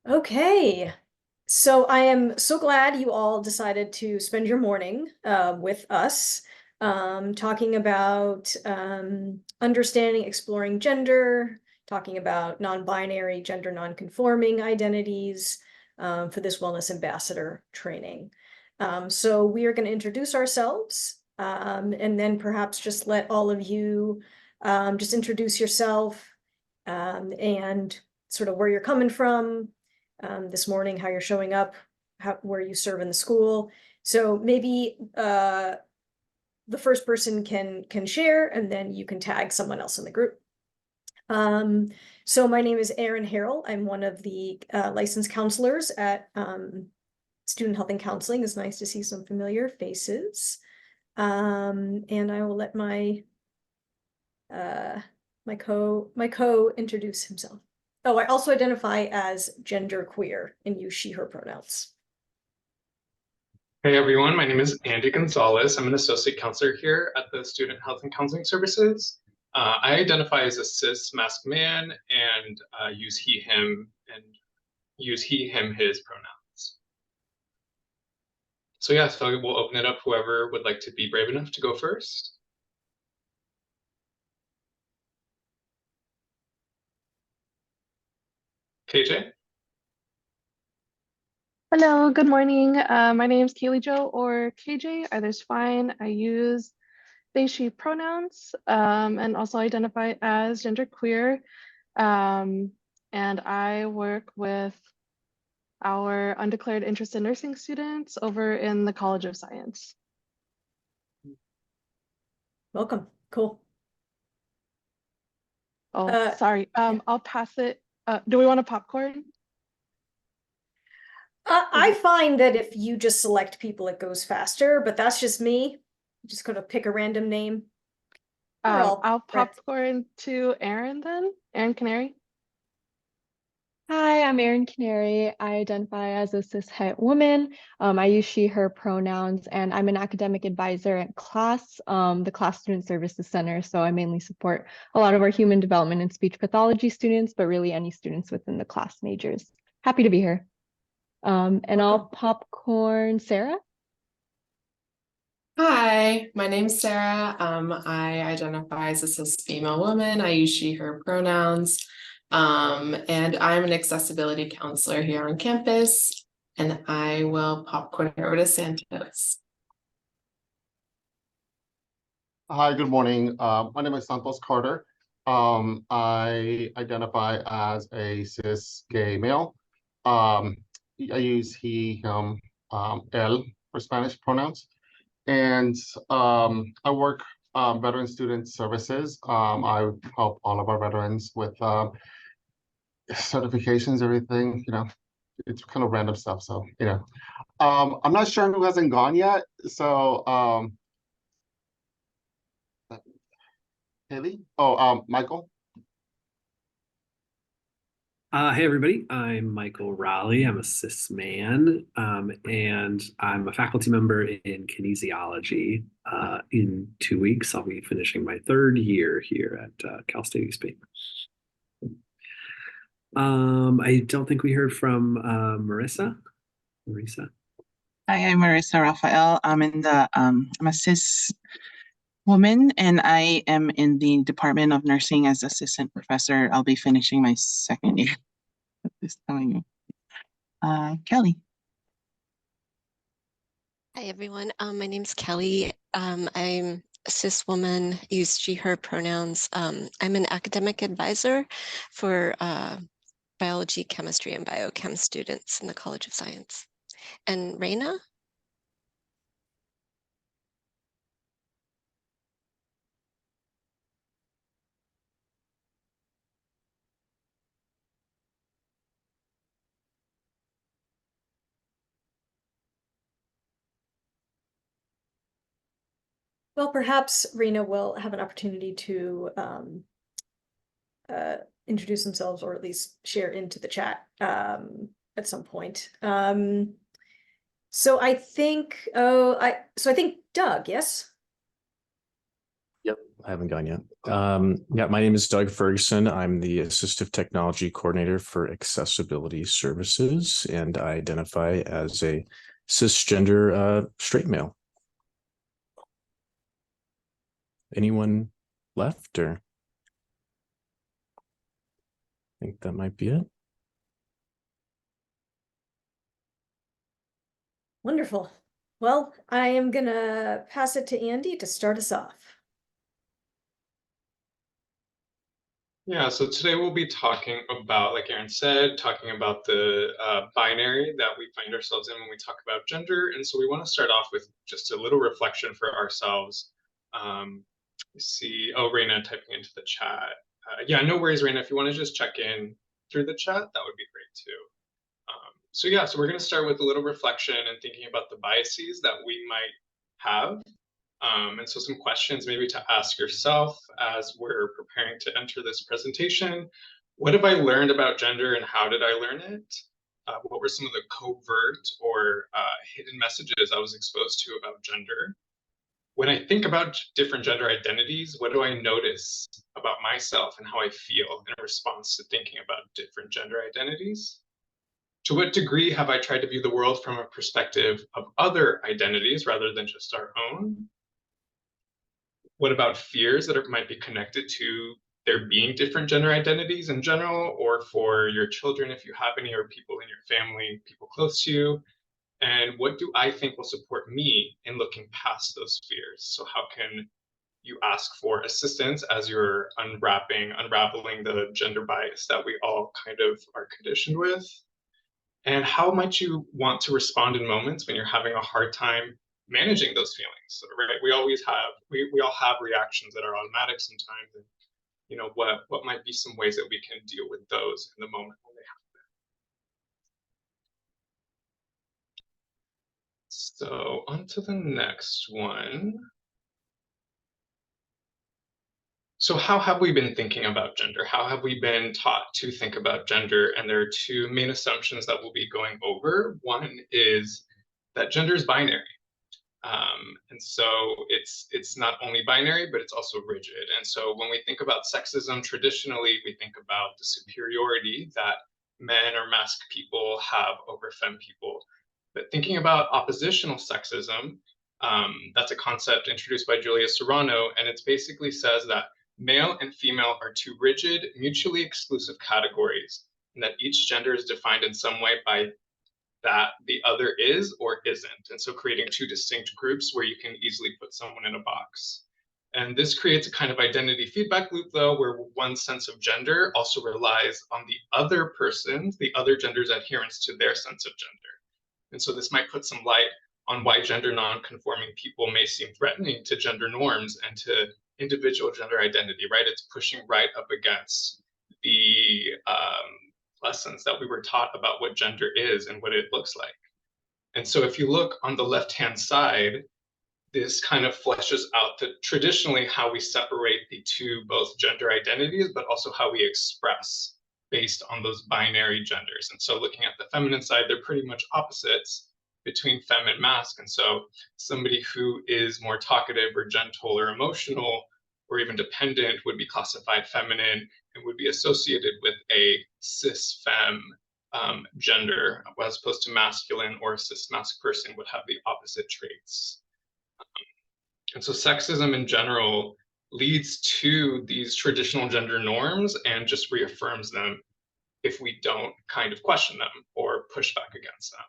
Okay, so I am so glad you all decided to spend your morning with us, talking about understanding, exploring gender, talking about non-binary, gender non-conforming identities for this Wellness Ambassador training. So we are going to introduce ourselves and then perhaps just let all of you just introduce yourself and sort of where you're coming from this morning, how you're showing up, where you serve in the school. So maybe the first person can share, and then you can tag someone else in the group. So my name is Erin Harrell. I'm one of the licensed counselors at Student Health and Counseling. It's nice to see some familiar faces. And I will let my co introduce himself. Oh, I also identify as genderqueer and use she, her pronouns. Hey everyone, my name is Andy Gonzalez. I'm an associate counselor here at the Student Health and Counseling Services. I identify as a cis masked man and use he, him, his pronouns. So yeah, so we'll open it up. Whoever would like to be brave enough to go first. KJ? Hello, good morning. My name is Kaylee Jo or KJ, either's fine. I use they, she pronouns and also identify as genderqueer. And I work with our undeclared interest in nursing students over in the College of Science. Welcome. Cool. Oh, sorry. I'll pass it. Do we want a popcorn? I find that if you just select people, it goes faster, but that's just me. Just gonna pick a random name. I'll popcorn to Erin then. Erin Canary. Hi, I'm Erin Canary. I identify as a cis-het woman. I use she, her pronouns, and I'm an academic advisor at CLASS, the CLASS Student Services Center. So I mainly support a lot of our human development and speech pathology students, but really any students within the CLASS majors. Happy to be here. And I'll popcorn Sarah. Hi, my name's Sarah. I identify as a cis female woman. I use she, her pronouns. And I'm an accessibility counselor here on campus, and I will popcorn over to Santos. Hi, good morning. My name is Santos Carter. I identify as a cis gay male. I use he, him, él for Spanish pronouns. And I work veteran student services. I help all of our veterans with certifications, everything, it's kind of random stuff. So, I'm not sure who hasn't gone yet. So, Haley? Oh, Michael? Hey everybody, I'm Michael Raleigh. I'm a cis man, and I'm a faculty member in kinesiology. In 2 weeks, I'll be finishing my third year here at Cal State East Bay. I don't think we heard from Marissa. Hi, I'm Marissa Raphael. I'm a cis woman, and I am in the Department of Nursing as assistant professor. I'll be finishing my second year this coming year. Kelly. Hi, everyone. My name's Kelly. I'm a cis woman, use she, her pronouns. I'm an academic advisor for biology, chemistry, and biochem students in the College of Science. And Reina? Well, perhaps Rena will have an opportunity to introduce themselves or at least share into the chat at some point. So I think, I think Doug, yes? Yep. I haven't gone yet. Yeah, my name is Doug Ferguson. I'm the Assistive Technology Coordinator for Accessibility Services, and I identify as a cisgender straight male. Anyone left, or? I think that might be it. Wonderful. Well, I am gonna pass it to Andy to start us off. Yeah, so today we'll be talking about, like Erin said, talking about the binary that we find ourselves in when we talk about gender. And so we want to start off with just a little reflection for ourselves. We see, oh, Raina typing into the chat. Yeah, no worries, Raina. If you want to just check in through the chat, that would be great too. So we're going to start with a little reflection and thinking about the biases that we might have. And so some questions maybe to ask yourself as we're preparing to enter this presentation. What have I learned about gender and how did I learn it? What were some of the covert or hidden messages I was exposed to about gender? When I think about different gender identities, what do I notice about myself and how I feel in response to thinking about different gender identities? To what degree have I tried to view the world from a perspective of other identities rather than just our own? What about fears that might be connected to there being different gender identities in general, or for your children, if you have any, or people in your family, people close to you? And what do I think will support me in looking past those fears? So how can you ask for assistance as you're unraveling the gender bias that we all kind of are conditioned with? And how might you want to respond in moments when you're having a hard time managing those feelings, right? We all have reactions that are automatic sometimes, and you know what might be some ways that we can deal with those in the moment when they happen. So on to the next one. So how have we been thinking about gender? How have we been taught to think about gender? And there are two main assumptions that we'll be going over. One is that gender is binary. And so it's not only binary, but it's also rigid. And so when we think about sexism, traditionally, we think about the superiority that men or masked people have over femme people. But thinking about oppositional sexism, that's a concept introduced by Julia Serrano, and it basically says that male and female are two rigid, mutually exclusive categories, and that each gender is defined in some way by that the other is or isn't. And so creating two distinct groups where you can easily put someone in a box. And this creates a kind of identity feedback loop, though, where one sense of gender also relies on the other person, the other gender's adherence to their sense of gender. And so this might put some light on why gender non-conforming people may seem threatening to gender norms and to individual gender identity, right? It's pushing right up against the lessons that we were taught about what gender is and what it looks like. And so if you look on the left-hand side, this kind of fleshes out traditionally how we separate the two, both gender identities, but also how we express based on those binary genders. And so looking at the feminine side, they're pretty much opposites between femme and masc. And so somebody who is more talkative or gentle or emotional or even dependent would be classified feminine and would be associated with a cis femme gender, as opposed to masculine, or a cis masc person would have the opposite traits. And so sexism in general leads to these traditional gender norms and just reaffirms them if we don't kind of question them or push back against them.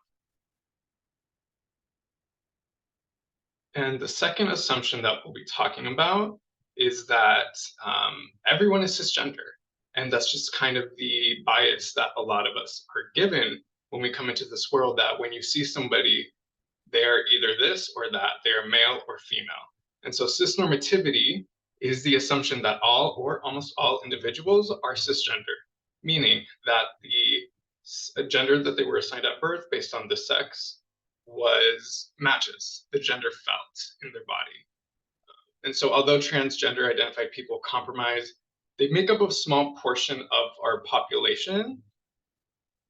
And the second assumption that we'll be talking about is that everyone is cisgender. And that's just kind of the bias that a lot of us are given when we come into this world, that when you see somebody, they're either this or that, they're male or female. And so cisnormativity is the assumption that all or almost all individuals are cisgender, meaning that the gender that they were assigned at birth based on the sex matches the gender felt in their body. And so although transgender identified people compromise, they make up a small portion of our population.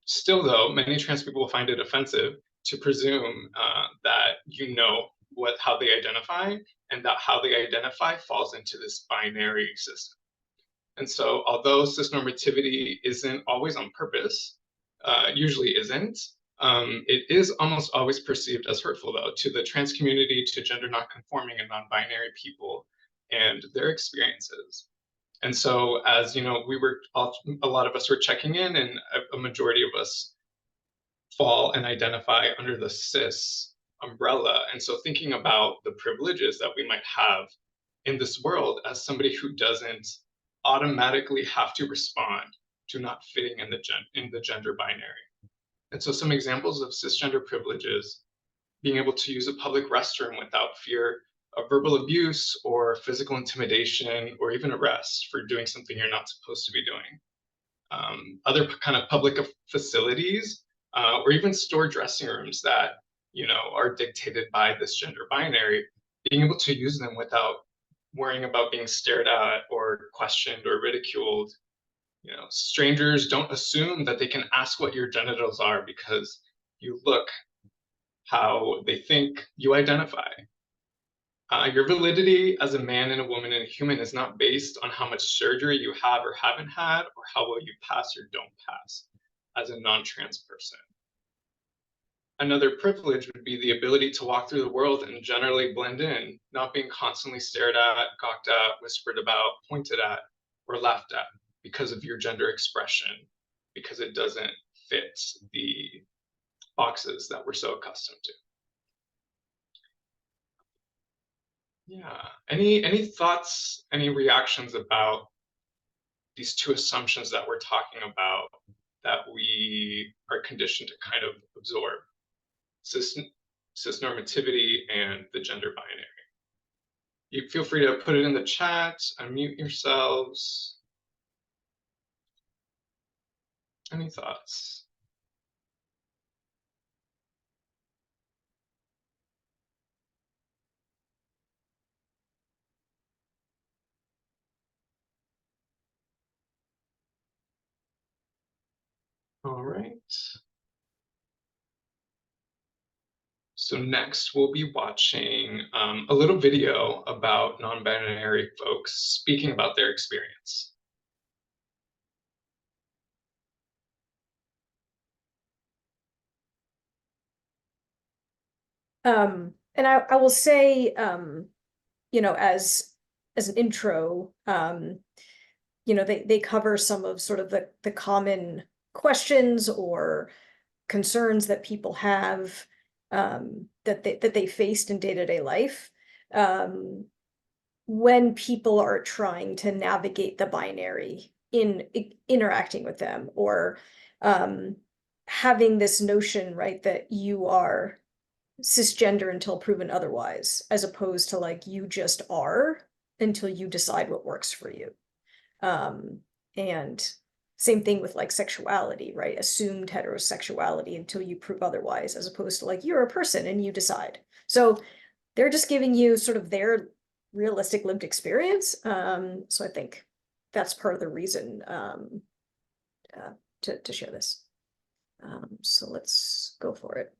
Still though, many trans people will find it offensive to presume that you know how they identify, and that how they identify falls into this binary system. And so although cisnormativity isn't always on purpose, usually isn't, it is almost always perceived as hurtful, though, to the trans community, to gender nonconforming and non-binary people and their experiences. And so as you know, a lot of us were checking in, and a majority of us fall and identify under the cis umbrella. And so thinking about the privileges that we might have in this world as somebody who doesn't automatically have to respond to not fitting in the gender binary. And so some examples of cisgender privileges: being able to use a public restroom without fear of verbal abuse or physical intimidation or even arrest for doing something you're not supposed to be doing. Other kind of public facilities, or even store dressing rooms that, you know, are dictated by this gender binary, being able to use them without worrying about being stared at or questioned or ridiculed. You know, strangers don't assume that they can ask what your genitals are because you look how they think you identify. Your validity as a man and a woman and a human is not based on how much surgery you have or haven't had, or how well you pass or don't pass as a non-trans person. Another privilege would be the ability to walk through the world and generally blend in, not being constantly stared at, gawked at, whispered about, pointed at, or laughed at because of your gender expression, because it doesn't fit the boxes that we're so accustomed to. Yeah, any thoughts, any reactions about these two assumptions that we're talking about that we are conditioned to kind of absorb? Cisnormativity and the gender binary. You feel free to put it in the chat, unmute yourselves. Any thoughts? All right. So next we'll be watching a little video about non-binary folks speaking about their experience. And I will say, you know, as an intro, you know, they cover some of sort of the common questions or concerns that people have, that they faced in day-to-day life, when people are trying to navigate the binary in interacting with them, or having this notion, right, that you are cisgender until proven otherwise, as opposed to like you just are until you decide what works for you. And same thing with like sexuality, right? Assumed heterosexuality until you prove otherwise, as opposed to like you're a person and you decide. So they're just giving you sort of their realistic lived experience. So I think that's part of the reason to share this. So let's go for it.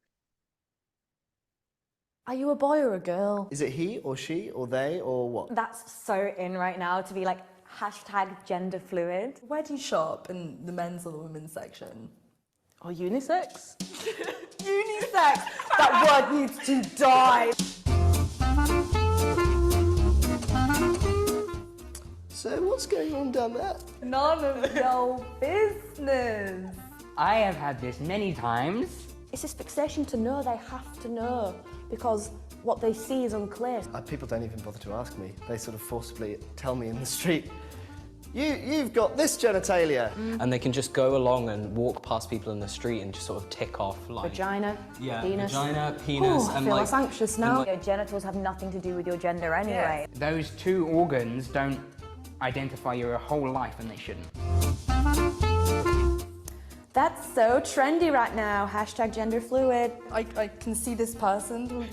Are you a boy or a girl? Is it he or she or they or what? That's so in right now to be like #gender fluid. Where do you shop, in the men's or the women's section? Or unisex? Unisex! That word needs to die! So what's going on down there? None of your business. I have had this many times. It's this fixation to know they have to know, because what they see is unclear. People don't even bother to ask me. They sort of forcibly tell me in the street, you've got this genitalia. And they can just go along and walk past people in the street and just sort of tick off like... Vagina, penis. Vagina, penis, I feel less anxious now. Your genitals have nothing to do with your gender anyway. Yeah. Those two organs don't identify your whole life, and they shouldn't. That's so trendy right now, #gender fluid. I can see this person.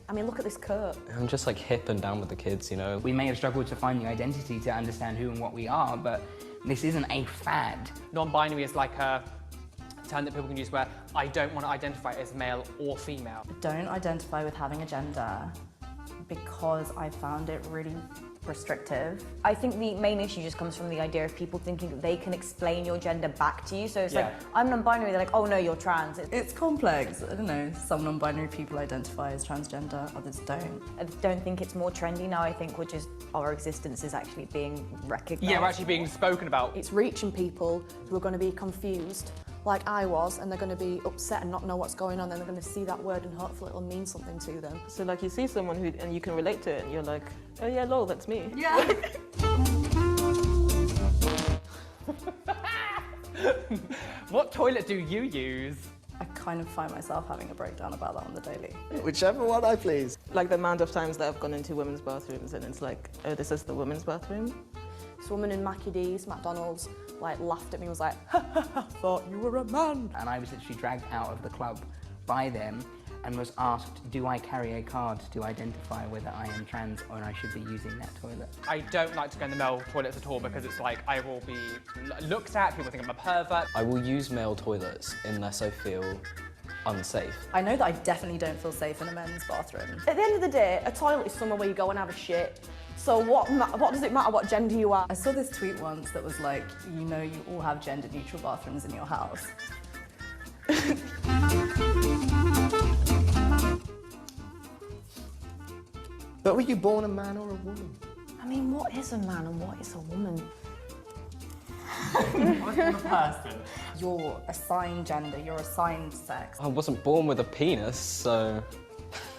I mean, look at this coat. I'm just like hip and down with the kids, you know. We may have struggled to find the identity to understand who and what we are, but this isn't a fad. Non-binary is like a term that people can use where I don't want to identify as male or female. Don't identify with having a gender because I found it really restrictive. I think the main issue just comes from the idea of people thinking that they can explain your gender back to you. So it's like, I'm non-binary, they're like, oh no, you're trans. It's complex. I don't know, some non-binary people identify as transgender, others don't. I don't think it's more trendy now. I think our existence is actually being recognised. Yeah, we're actually being spoken about. It's reaching people who are going to be confused, like I was, and they're going to be upset and not know what's going on, and they're going to see that word and hopefully it'll mean something to them. So like you see someone who, and you can relate to it, and you're like, oh yeah, lol, that's me. Yeah. What toilet do you use? I kind of find myself having a breakdown about that on the daily. Whichever one I please. Like the amount of times that I've gone into women's bathrooms and it's like, oh, this is the women's bathroom. This woman in Mackie D's, McDonald's, like laughed at me and was like, ha ha ha, thought you were a man. And I was literally dragged out of the club by them and was asked, do I carry a card to identify whether I am trans or I should be using that toilet? I don't like to go in the male toilets at all because it's like I will be looked at, people think I'm a pervert. I will use male toilets unless I feel unsafe. I know that I definitely don't feel safe in a men's bathroom. At the end of the day, a toilet is somewhere where you go and have a shit. So what does it matter what gender you are? I saw this tweet once that was like, you know, you all have gender neutral bathrooms in your house. But were you born a man or a woman? I mean, what is a man and what is a woman? What kind of person? You're assigned gender, you're assigned sex. I wasn't born with a penis, so...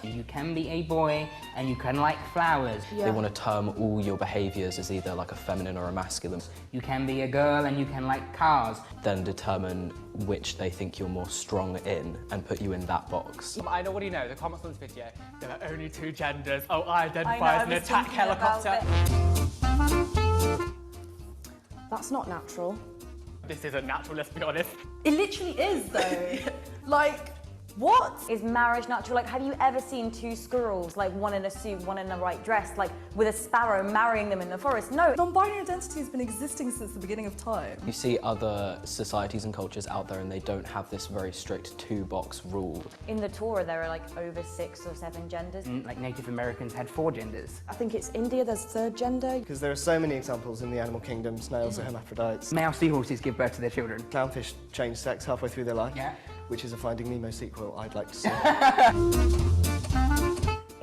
You can be a boy and you can like flowers. They want to term all your behaviours as either like a feminine or a masculine. You can be a girl and you can like cars. Then determine which they think you're more strong in and put you in that box. I know, what do you know? The comments on this video, there are only two genders. Oh, I identify as an attack helicopter. That's not natural. This isn't natural, let's be honest. It literally is though. Like, what? Is marriage natural? Like, have you ever seen two squirrels, like one in a suit, one in a white dress, like with a sparrow marrying them in the forest? No. Non-binary identity has been existing since the beginning of time. You see other societies and cultures out there and they don't have this very strict two-box rule. In the Torah, there are like over 6 or 7 genders. Like Native Americans had 4 genders. I think it's India, there's third gender. Because there are so many examples in the animal kingdom. Snails are hermaphrodites. Male seahorses give birth to their children. Clownfish change sex halfway through their life. Yeah. Which is a Finding Nemo sequel I'd like to see.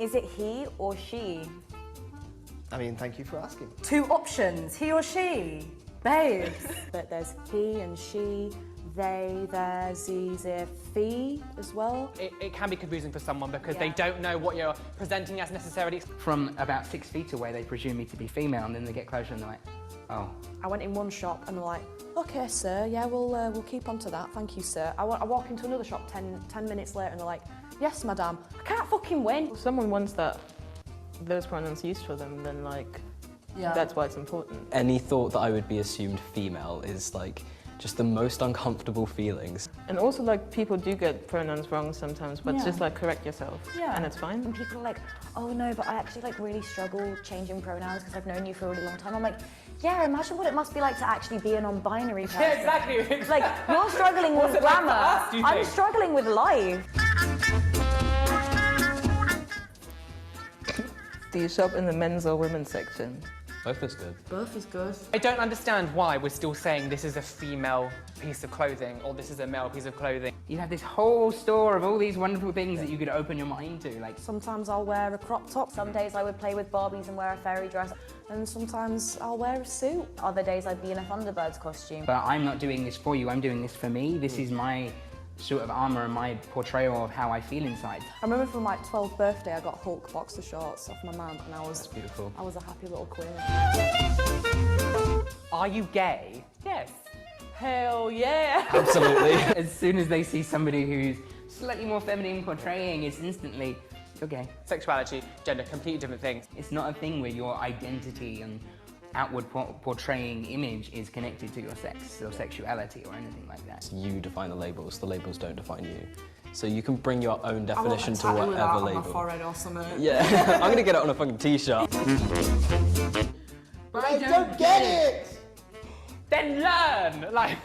Is it he or she? I mean, thank you for asking. 2 options, he or she. Babes. But there's he and she, they, their, ze, ze, fee as well. It can be confusing for someone because they don't know what you're presenting as necessarily. From about 6 feet away, they presume me to be female, and then they get closer and they're like, oh. I went in one shop and they're like, okay, sir, yeah, we'll keep on to that, thank you, sir. I walk into another shop 10 minutes later and they're like, yes, madam, I can't fucking win. If someone wants that, those pronouns used for them, then like, that's why it's important. Any thought that I would be assumed female is like just the most uncomfortable feelings. And also like people do get pronouns wrong sometimes, but just like correct yourself and it's fine. And people are like, oh no, but I actually like really struggle changing pronouns because I've known you for a really long time. I'm like, yeah, imagine what it must be like to actually be a non-binary person. Yeah, exactly. Like, you're struggling with grammar, Like I'm struggling with life. Do you shop in the men's or women's section? Both is good. Both is good. I don't understand why we're still saying this is a female piece of clothing or this is a male piece of clothing. You have this whole store of all these wonderful things that you could open your mind to. Like, sometimes I'll wear a crop top. Some days I would play with Barbies and wear a fairy dress. And sometimes I'll wear a suit. Other days I'd be in a Thunderbirds costume. But I'm not doing this for you, I'm doing this for me. This is my sort of armour and my portrayal of how I feel inside. I remember for my 12th birthday I got Hulk boxer shorts off my mum and That's beautiful. I was a happy little queen. Are you gay? Yes. Hell yeah! Absolutely. As soon as they see somebody who's slightly more feminine portraying, it's instantly, you're gay. Sexuality, gender, completely different things. It's not a thing where your identity and outward portraying image is connected to your sex or sexuality or anything like that. You define the labels don't define you. So you can bring your own definition to I want a tattoo of that whatever on label. my forehead or something. Yeah, I'm gonna get it on a fucking t-shirt. But I don't get it! Then learn! Like,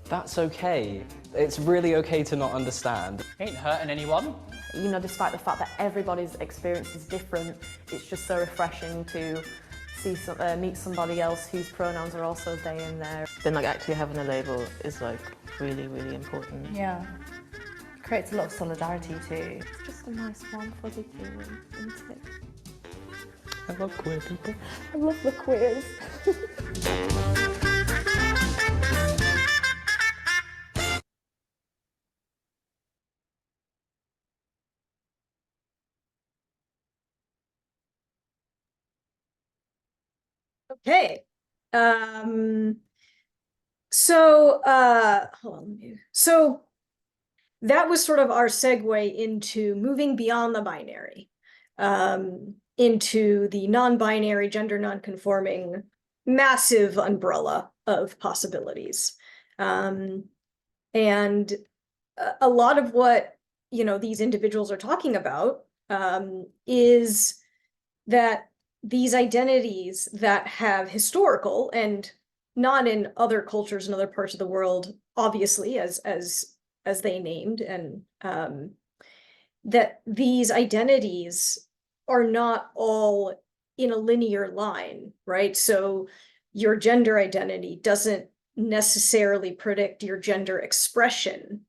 That's okay. It's really okay to not understand. Ain't hurting anyone. You know, despite the fact that everybody's experience is different, it's just so refreshing to see meet somebody else whose pronouns are also they and their. Then like actually having a label is like really, really important. Yeah. It creates a lot of solidarity too. It's just a nice warm fuzzy feeling, isn't it? I love queer people. I love the queers. Okay. Hold on. So that was sort of our segue into moving beyond the binary, into the non-binary, gender non-conforming, massive umbrella of possibilities. And a lot of what, you know, these individuals are talking about is that these identities that have historical and not in other cultures and other parts of the world, obviously, as they named, and that these identities are not all in a linear line, right? So your gender identity doesn't necessarily predict your gender expression,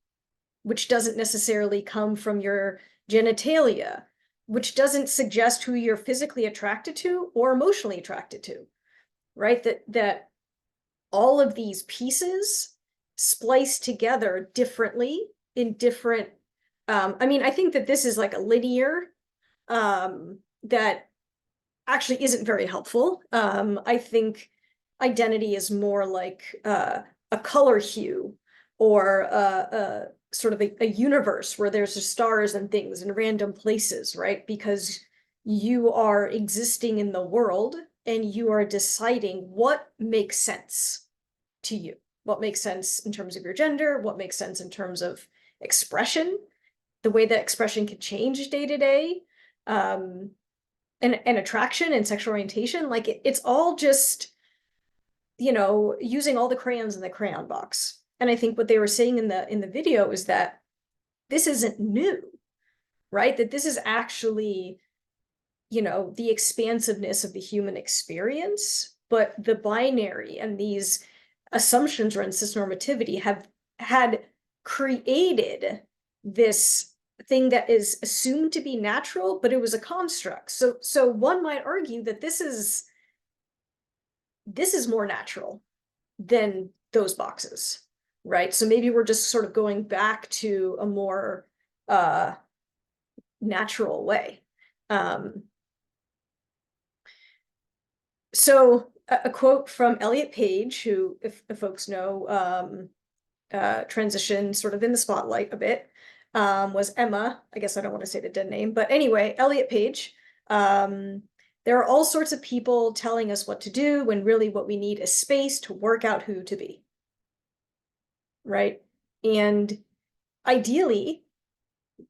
which doesn't necessarily come from your genitalia, which doesn't suggest who you're physically attracted to or emotionally attracted to, right? That all of these pieces splice together differently in different, I mean, I think that this is like a linear that actually isn't very helpful. I think identity is more like a color hue or a sort of a universe where there's just stars and things in random places, right? Because you are existing in the world and you are deciding what makes sense to you, what makes sense in terms of your gender, what makes sense in terms of expression, the way that expression can change day to day, and attraction and sexual orientation. Like it's all just, you know, using all the crayons in the crayon box. And I think what they were saying in the video is that this isn't new, right? That this is actually, you know, the expansiveness of the human experience, but the binary and these assumptions around cisnormativity have had created this thing that is assumed to be natural, but it was a construct. So one might argue that this is more natural than those boxes, right? So maybe we're just sort of going back to a more natural way. So a quote from Elliot Page, who, if folks know, transitioned sort of in the spotlight a bit, was Emma. I guess I don't want to say the dead name, but anyway, Elliot Page. There are all sorts of people telling us what to do when really what we need is space to work out who to be. Right? And ideally,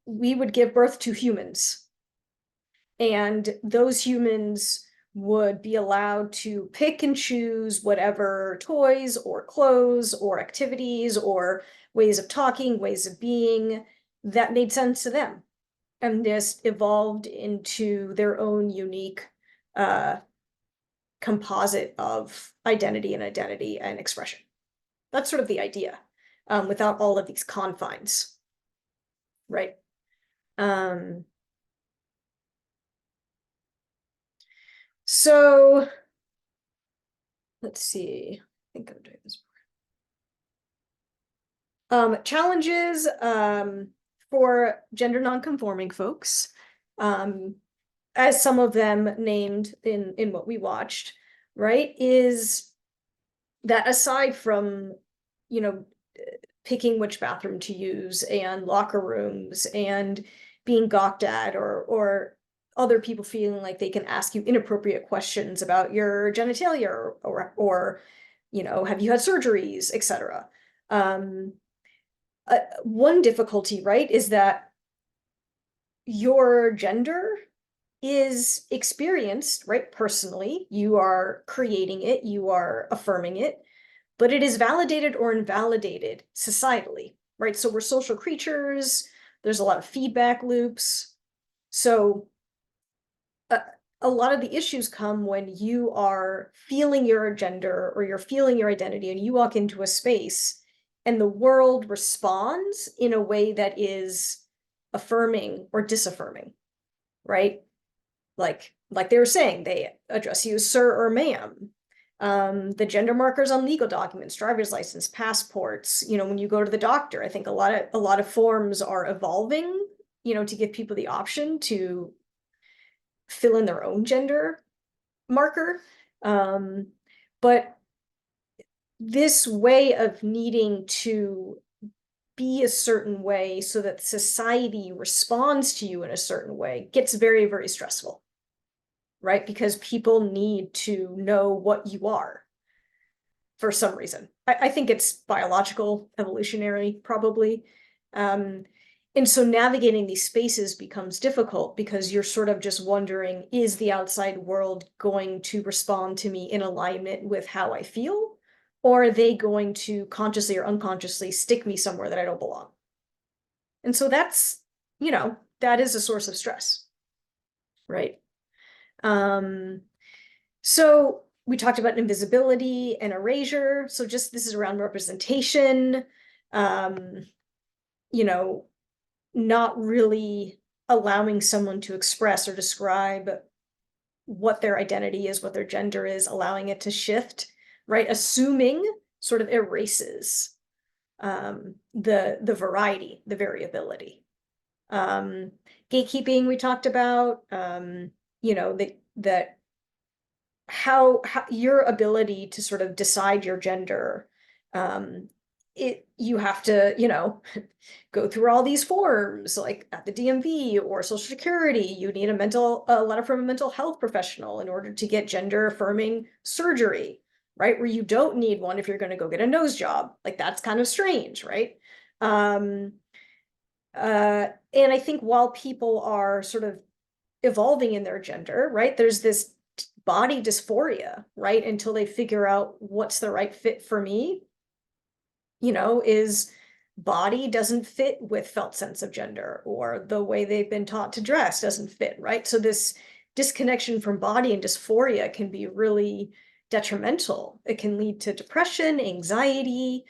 we would give birth to humans. And those humans would be allowed to pick and choose whatever toys or clothes or activities or ways of talking, ways of being that made sense to them. And this evolved into their own unique composite of identity and expression. That's sort of the idea, without all of these confines, right? So let's see. I think I'm doing this more. Challenges for gender nonconforming folks, as some of them named in what we watched, right, is that aside from, you know, picking which bathroom to use and locker rooms and being gawked at or other people feeling like they can ask you inappropriate questions about your genitalia or you know, have you had surgeries, etc. One difficulty, right, is that your gender is experienced, right, personally. You are creating it, you are affirming it, but it is validated or invalidated societally, right? So we're social creatures. There's a lot of feedback loops. So a lot of the issues come when you are feeling your gender or you're feeling your identity and you walk into a space and the world responds in a way that is affirming or disaffirming, right? Like they were saying, they address you as sir or ma'am. The gender markers on legal documents, driver's license, passports, when you go to the doctor, I think a lot of forms are evolving, to give people the option to fill in their own gender marker. But this way of needing to be a certain way so that society responds to you in a certain way gets very, very stressful, right? Because people need to know what you are for some reason. I think it's biological, evolutionary, probably. And so navigating these spaces becomes difficult because you're sort of just wondering, is the outside world going to respond to me in alignment with how I feel? Or are they going to consciously or unconsciously stick me somewhere that I don't belong? And so that's, that is a source of stress, right? So we talked about invisibility and erasure. So just this is around representation, not really allowing someone to express or describe what their identity is, what their gender is, allowing it to shift, right? Assuming sort of erases the variety, the variability. Gatekeeping, we talked about, that how your ability to sort of decide your gender, you have to, go through all these forms, like at the DMV or Social Security. You need a letter from a mental health professional in order to get gender affirming surgery, right? Where you don't need one if you're going to go get a nose job. Like that's kind of strange, right? And I think while people are sort of evolving in their gender, right, there's this body dysphoria, right? Until they figure out what's the right fit for me, is body doesn't fit with felt sense of gender, or the way they've been taught to dress doesn't fit, right? So this disconnection from body and dysphoria can be really detrimental. It can lead to depression, anxiety,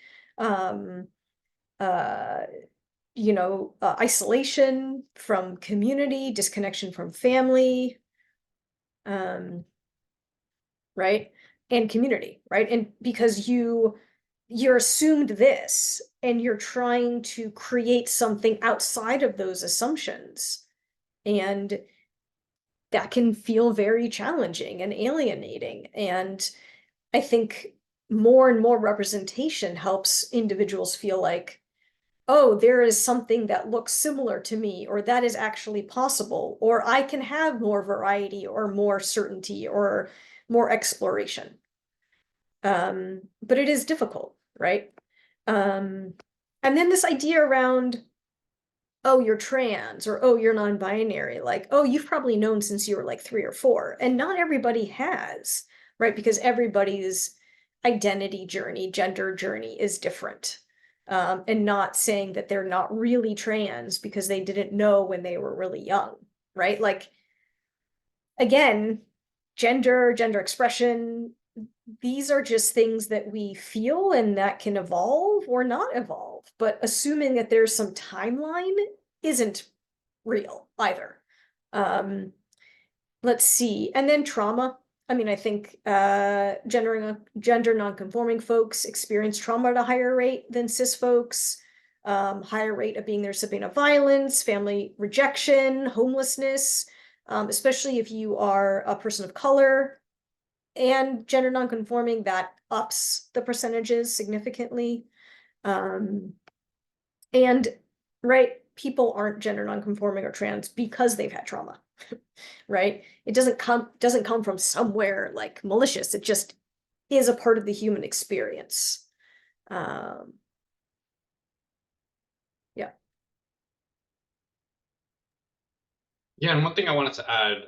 isolation from community, disconnection from family, right? And community, right? And because you're assumed this and you're trying to create something outside of those assumptions. And that can feel very challenging and alienating. And I think more and more representation helps individuals feel like, oh, there is something that looks similar to me, or that is actually possible, or I can have more variety or more certainty or more exploration. But it is difficult, right? And then this idea around, oh, you're trans, or oh, you're non-binary, like, oh, you've probably known since you were like 3 or 4, and not everybody has, right? Because everybody's identity journey, gender journey is different. And not saying that they're not really trans because they didn't know when they were really young, right? Like, again, gender expression, these are just things that we feel and that can evolve or not evolve, but assuming that there's some timeline isn't real either. Let's see. And then trauma. I mean, I think gender nonconforming folks experience trauma at a higher rate than cis folks, higher rate of being the recipient of violence, family rejection, homelessness, especially if you are a person of color. And gender nonconforming, that ups the percentages significantly. And right, people aren't gender nonconforming or trans because they've had trauma, right? It doesn't come from somewhere like malicious. It just is a part of the human experience. Yeah. Yeah, and one thing I wanted to add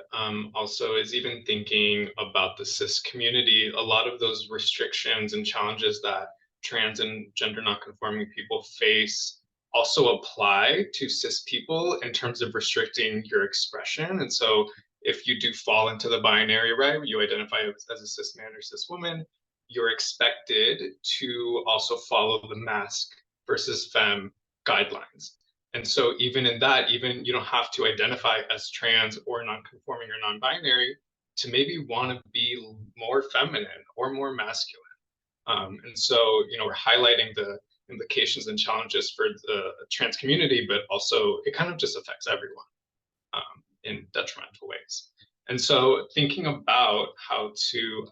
also is even thinking about the cis community, a lot of those restrictions and challenges that trans and gender nonconforming people face also apply to cis people in terms of restricting your expression. And so if you do fall into the binary, right, you identify as a cis man or cis woman, you're expected to also follow the masc versus femme guidelines. And so even in that, even you don't have to identify as trans or non-conforming or non-binary to maybe want to be more feminine or more masculine. And so, we're highlighting the implications and challenges for the trans community, but also it kind of just affects everyone in detrimental ways. And so thinking about how to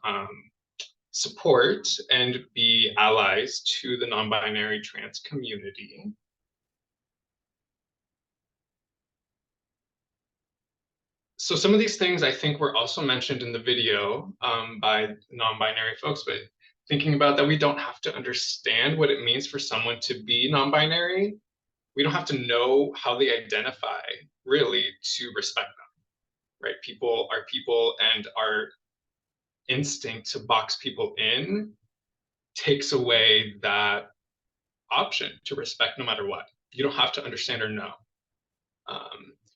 support and be allies to the non-binary trans community. So some of these things I think were also mentioned in the video by non-binary folks, but thinking about that we don't have to understand what it means for someone to be non-binary. We don't have to know how they identify really to respect them, right? People are people, and our instinct to box people in takes away that option to respect no matter what. You don't have to understand or know.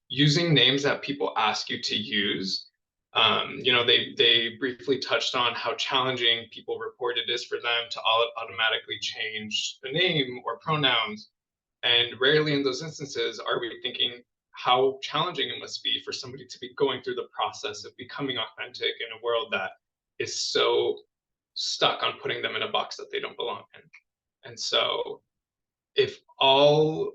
Using names that people ask you to use. They briefly touched on how challenging people report it is for them to automatically change the name or pronouns. And rarely in those instances are we thinking how challenging it must be for somebody to be going through the process of becoming authentic in a world that is so stuck on putting them in a box that they don't belong in. And so if all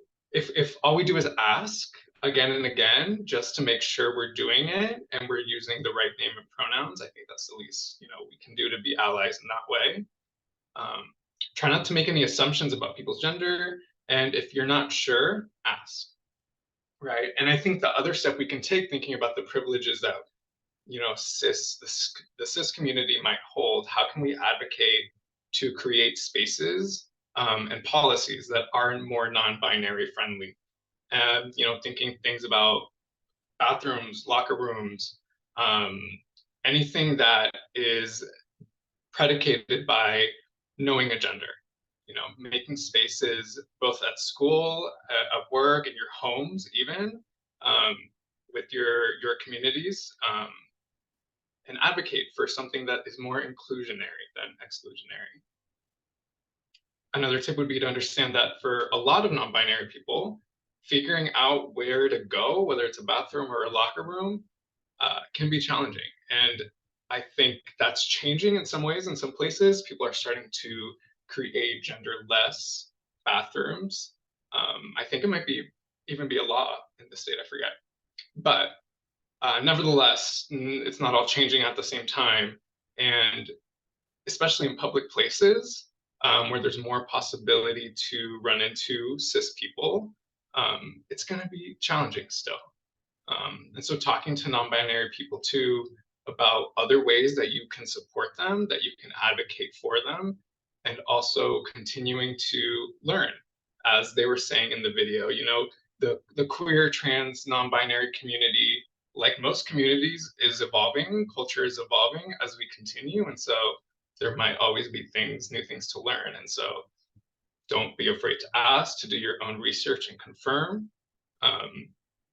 we do is ask again and again just to make sure we're doing it and we're using the right name and pronouns, I think that's the least we can do to be allies in that way. Try not to make any assumptions about people's gender, and if you're not sure, ask. Right. And I think the other step we can take, thinking about the privileges that the cis community might hold, how can we advocate to create spaces and policies that are more non-binary friendly? And thinking things about bathrooms, locker rooms, anything that is predicated by knowing a gender. Making spaces both at school, at work, in your homes, even with your communities, and advocate for something that is more inclusionary than exclusionary. Another tip would be to understand that for a lot of non-binary people, figuring out where to go, whether it's a bathroom or a locker room, can be challenging. And I think that's changing in some ways. In some places, people are starting to create genderless bathrooms. I think it might even be a law in the state, I forget. But nevertheless, it's not all changing at the same time. And especially in public places where there's more possibility to run into cis people, it's going to be challenging still. And so talking to non-binary people too about other ways that you can support them, that you can advocate for them, and also continuing to learn. As they were saying in the video, the queer, trans, non-binary community, like most communities, is evolving. Culture is evolving as we continue. And so there might always be new things to learn. And so don't be afraid to ask, to do your own research and confirm.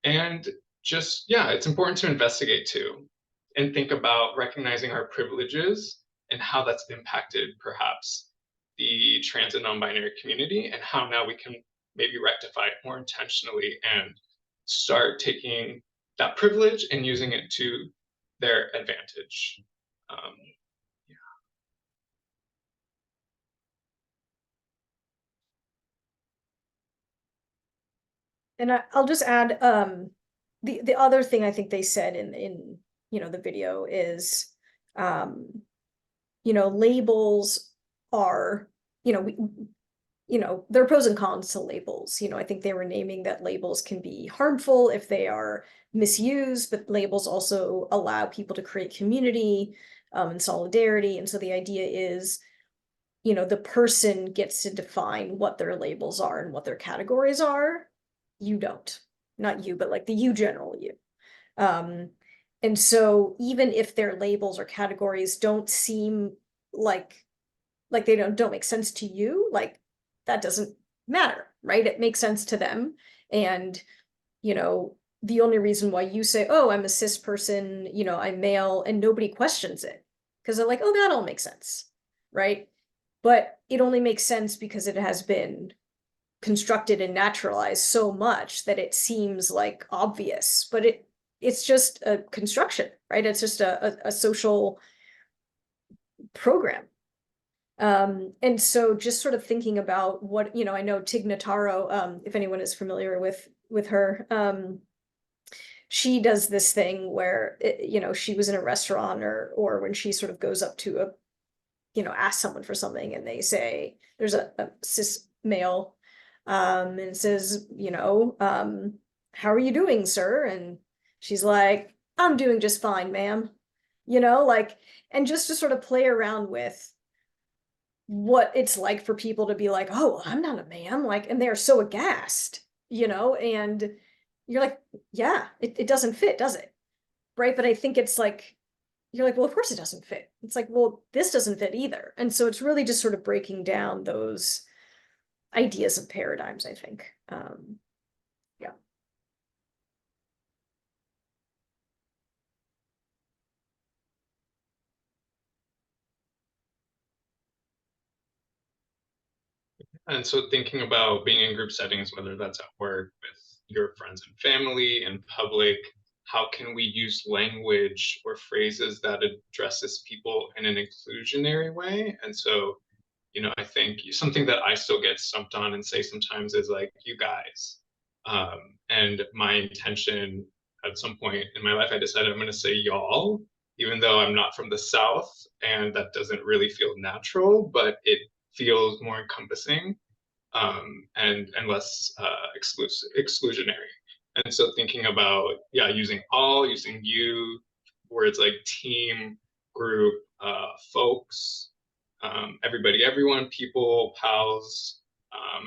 And just, it's important to investigate too, and think about recognizing our privileges and how that's impacted perhaps the trans and non-binary community, and how now we can maybe rectify it more intentionally and start taking that privilege and using it to their advantage. And I'll just add the other thing I think they said in the video is labels are there are pros and cons to labels. I think they were naming that labels can be harmful if they are misused, but labels also allow people to create community and solidarity. And so the idea is the person gets to define what their labels are and what their categories are. You don't, not you, but like the you general you. And so even if their labels or categories don't seem like they don't make sense to you, like that doesn't matter, right? It makes sense to them. And, you know, the only reason why you say, oh, I'm a cis person, you know, I'm male, and nobody questions it because they're like, oh, that all makes sense, right? But it only makes sense because it has been constructed and naturalized so much that it seems like obvious, but it's just a construction, right? It's just a social program. And so just sort of thinking about what, you know, I know Tig Notaro, if anyone is familiar with her, she does this thing where, you know, she was in a restaurant or when she sort of goes up to a, you know, ask someone for something and they say, there's a cis male, and it says, you know, how are you doing, sir? And she's like, I'm doing just fine, ma'am. You know, like, and just to sort of play around with what it's like for people to be like, oh, I'm not a man, like, and they're so aghast, you know, and you're like, yeah, it doesn't fit, does it? Right? But I think it's like, you're like, well, of course it doesn't fit. It's like, well, this doesn't fit either. And so it's really just sort of breaking down those ideas and paradigms, I think. Yeah. And so thinking about being in group settings, whether that's at work with your friends and family in public, how can we use language or phrases that addresses people in an inclusionary way? And so, you know, I think something that I still get stumped on and say sometimes is like, you guys. And my intention at some point in my life, I decided I'm going to say y'all, even though I'm not from the South and that doesn't really feel natural, but it feels more encompassing, and less exclusionary. And so thinking about, yeah, using all, using you, words like team, group, folks, everybody, everyone, people, pals.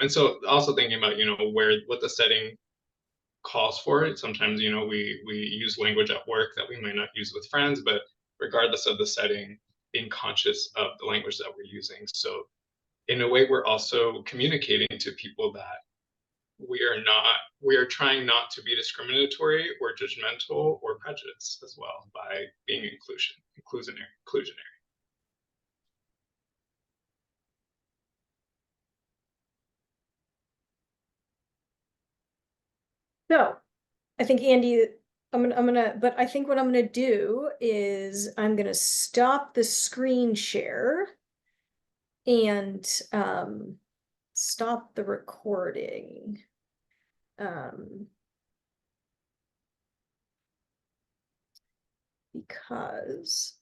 And so also thinking about, you know, what the setting calls for it. Sometimes, you know, we use language at work that we might not use with friends, but regardless of the setting, being conscious of the language that we're using. So in a way, we're also communicating to people that we are trying not to be discriminatory or judgmental or prejudiced as well by being inclusionary. So I think Andy, but I think what I'm gonna do is I'm gonna stop the screen share and stop the recording. Because